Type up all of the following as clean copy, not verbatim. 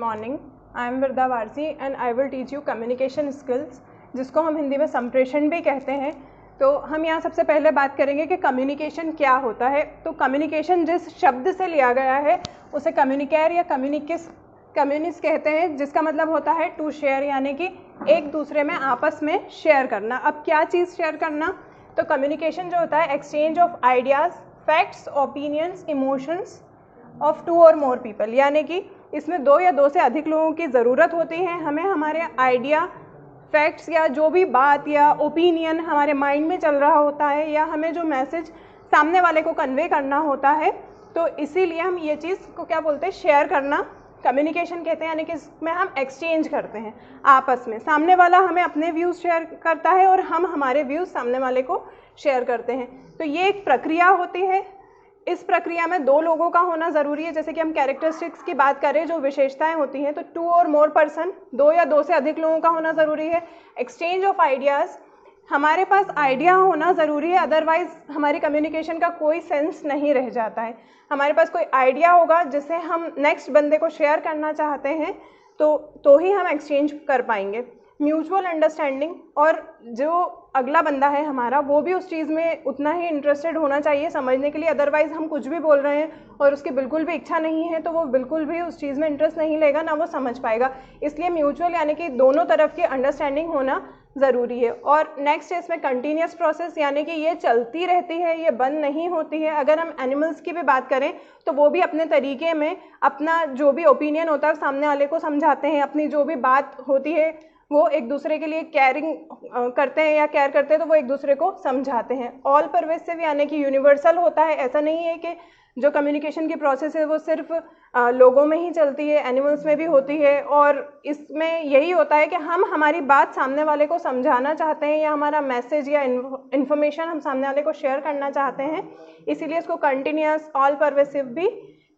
Morning, I am Vrinda Warsi and I will teach you communication skills, जिसको हम हिंदी में संप्रेषण भी कहते हैं। तो हम यहाँ सबसे पहले बात करेंगे कि कम्युनिकेशन क्या होता है। तो कम्युनिकेशन जिस शब्द से लिया गया है उसे कम्युनिकेयर या कम्युनिस कहते हैं, जिसका मतलब होता है टू शेयर, यानी कि एक दूसरे में आपस में शेयर करना। अब क्या चीज़ शेयर करना? तो कम्युनिकेशन जो होता है exchange of ideas, facts, opinions, emotions of two और मोर पीपल, यानी कि इसमें दो या दो से अधिक लोगों की ज़रूरत होती है। हमें हमारे आइडिया, फैक्ट्स या जो भी बात या ओपिनियन हमारे माइंड में चल रहा होता है या हमें जो मैसेज सामने वाले को कन्वे करना होता है, तो इसीलिए हम ये चीज़ को क्या बोलते हैं, शेयर करना कम्युनिकेशन कहते हैं। यानी कि इसमें हम एक्सचेंज करते हैं आपस में, सामने वाला हमें अपने व्यूज़ शेयर करता है और हम हमारे व्यूज़ सामने वाले को शेयर करते हैं। तो ये एक प्रक्रिया होती है। इस प्रक्रिया में दो लोगों का होना ज़रूरी है। जैसे कि हम कैरेक्टरिस्टिक्स की बात करें, जो विशेषताएं होती हैं, तो टू और मोर पर्सन, दो या दो से अधिक लोगों का होना ज़रूरी है। एक्सचेंज ऑफ आइडियाज़, हमारे पास आइडिया होना ज़रूरी है, अदरवाइज़ हमारी कम्युनिकेशन का कोई सेंस नहीं रह जाता है। हमारे पास कोई आइडिया होगा जिसे हम नेक्स्ट बंदे को शेयर करना चाहते हैं तो ही हम एक्सचेंज कर पाएंगे। म्यूचुअल अंडरस्टैंडिंग, और जो अगला बंदा है हमारा वो भी उस चीज़ में उतना ही इंटरेस्टेड होना चाहिए समझने के लिए। अदरवाइज़ हम कुछ भी बोल रहे हैं और उसकी बिल्कुल भी इच्छा नहीं है तो वो बिल्कुल भी उस चीज़ में इंटरेस्ट नहीं लेगा, ना वो समझ पाएगा। इसलिए म्यूचुअल यानी कि दोनों तरफ की अंडरस्टैंडिंग होना ज़रूरी है। और नेक्स्ट है इसमें कंटिन्यूस प्रोसेस, यानी कि ये चलती रहती है, ये बंद नहीं होती है। अगर हम एनिमल्स की भी बात करें तो वो भी अपने तरीके में अपना जो भी ओपिनियन होता है सामने वाले को समझाते हैं। अपनी जो भी बात होती है वो एक दूसरे के लिए केयरिंग करते हैं या केयर करते हैं, तो वो एक दूसरे को समझाते हैं। ऑल परवेसिव यानी कि यूनिवर्सल होता है। ऐसा नहीं है कि जो कम्युनिकेशन की प्रोसेस है वो सिर्फ लोगों में ही चलती है, एनिमल्स में भी होती है। और इसमें यही होता है कि हम हमारी बात सामने वाले को समझाना चाहते हैं या हमारा मैसेज या इन्फॉर्मेशन हम सामने वाले को शेयर करना चाहते हैं, इसीलिए इसको कंटिन्यूस ऑल परवेसिव भी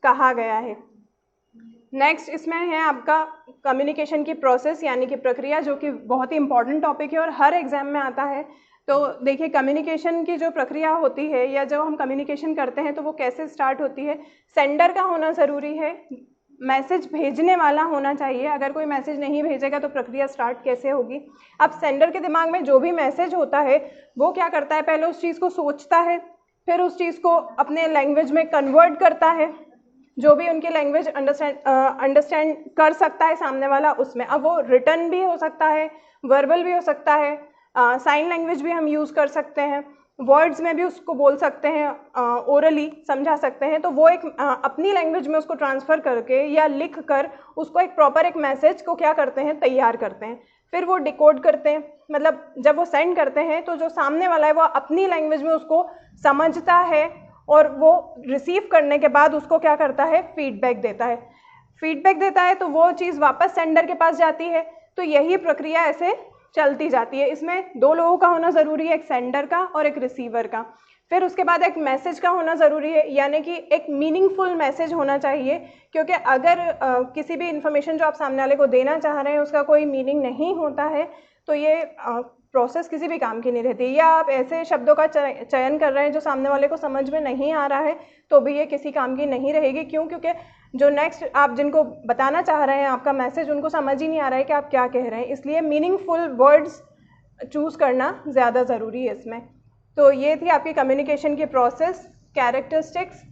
कहा गया है। नेक्स्ट इसमें है आपका कम्युनिकेशन की प्रोसेस यानी कि प्रक्रिया, जो कि बहुत ही इंपॉर्टेंट टॉपिक है और हर एग्जाम में आता है। तो देखिए, कम्युनिकेशन की जो प्रक्रिया होती है या जब हम कम्युनिकेशन करते हैं तो वो कैसे स्टार्ट होती है। सेंडर का होना ज़रूरी है, मैसेज भेजने वाला होना चाहिए। अगर कोई मैसेज नहीं भेजेगा तो प्रक्रिया स्टार्ट कैसे होगी। अब सेंडर के दिमाग में जो भी मैसेज होता है वो क्या करता है, पहले उस चीज़ को सोचता है, फिर उस चीज़ को अपने लैंग्वेज में कन्वर्ट करता है, जो भी उनकी लैंग्वेज अंडरस्टैंड कर सकता है सामने वाला उसमें। अब वो रिटन भी हो सकता है, वर्बल भी हो सकता है, साइन लैंग्वेज भी हम यूज़ कर सकते हैं, वर्ड्स में भी उसको बोल सकते हैं, ओरली समझा सकते हैं। तो वो एक अपनी लैंग्वेज में उसको ट्रांसफ़र करके या लिख कर उसको एक प्रॉपर एक मैसेज को क्या करते हैं, तैयार करते हैं। फिर वो डिकोड करते हैं, मतलब जब वो सेंड करते हैं तो जो सामने वाला है वो अपनी लैंग्वेज में उसको समझता है और वो रिसीव करने के बाद उसको क्या करता है, फीडबैक देता है। फीडबैक देता है तो वो चीज़ वापस सेंडर के पास जाती है। तो यही प्रक्रिया ऐसे चलती जाती है। इसमें दो लोगों का होना ज़रूरी है, एक सेंडर का और एक रिसीवर का। फिर उसके बाद एक मैसेज का होना ज़रूरी है, यानी कि एक मीनिंगफुल मैसेज होना चाहिए। क्योंकि अगर किसी भी इन्फॉर्मेशन जो आप सामने वाले को देना चाह रहे हैं उसका कोई मीनिंग नहीं होता है तो ये प्रोसेस किसी भी काम की नहीं रहती। या आप ऐसे शब्दों का चयन कर रहे हैं जो सामने वाले को समझ में नहीं आ रहा है तो भी ये किसी काम की नहीं रहेगी। क्यों? क्योंकि जो नेक्स्ट आप जिनको बताना चाह रहे हैं आपका मैसेज, उनको समझ ही नहीं आ रहा है कि आप क्या कह रहे हैं। इसलिए मीनिंगफुल वर्ड्स चूज़ करना ज़्यादा ज़रूरी है इसमें। तो ये थी आपकी कम्युनिकेशन की प्रोसेस, कैरेक्टरिस्टिक्स,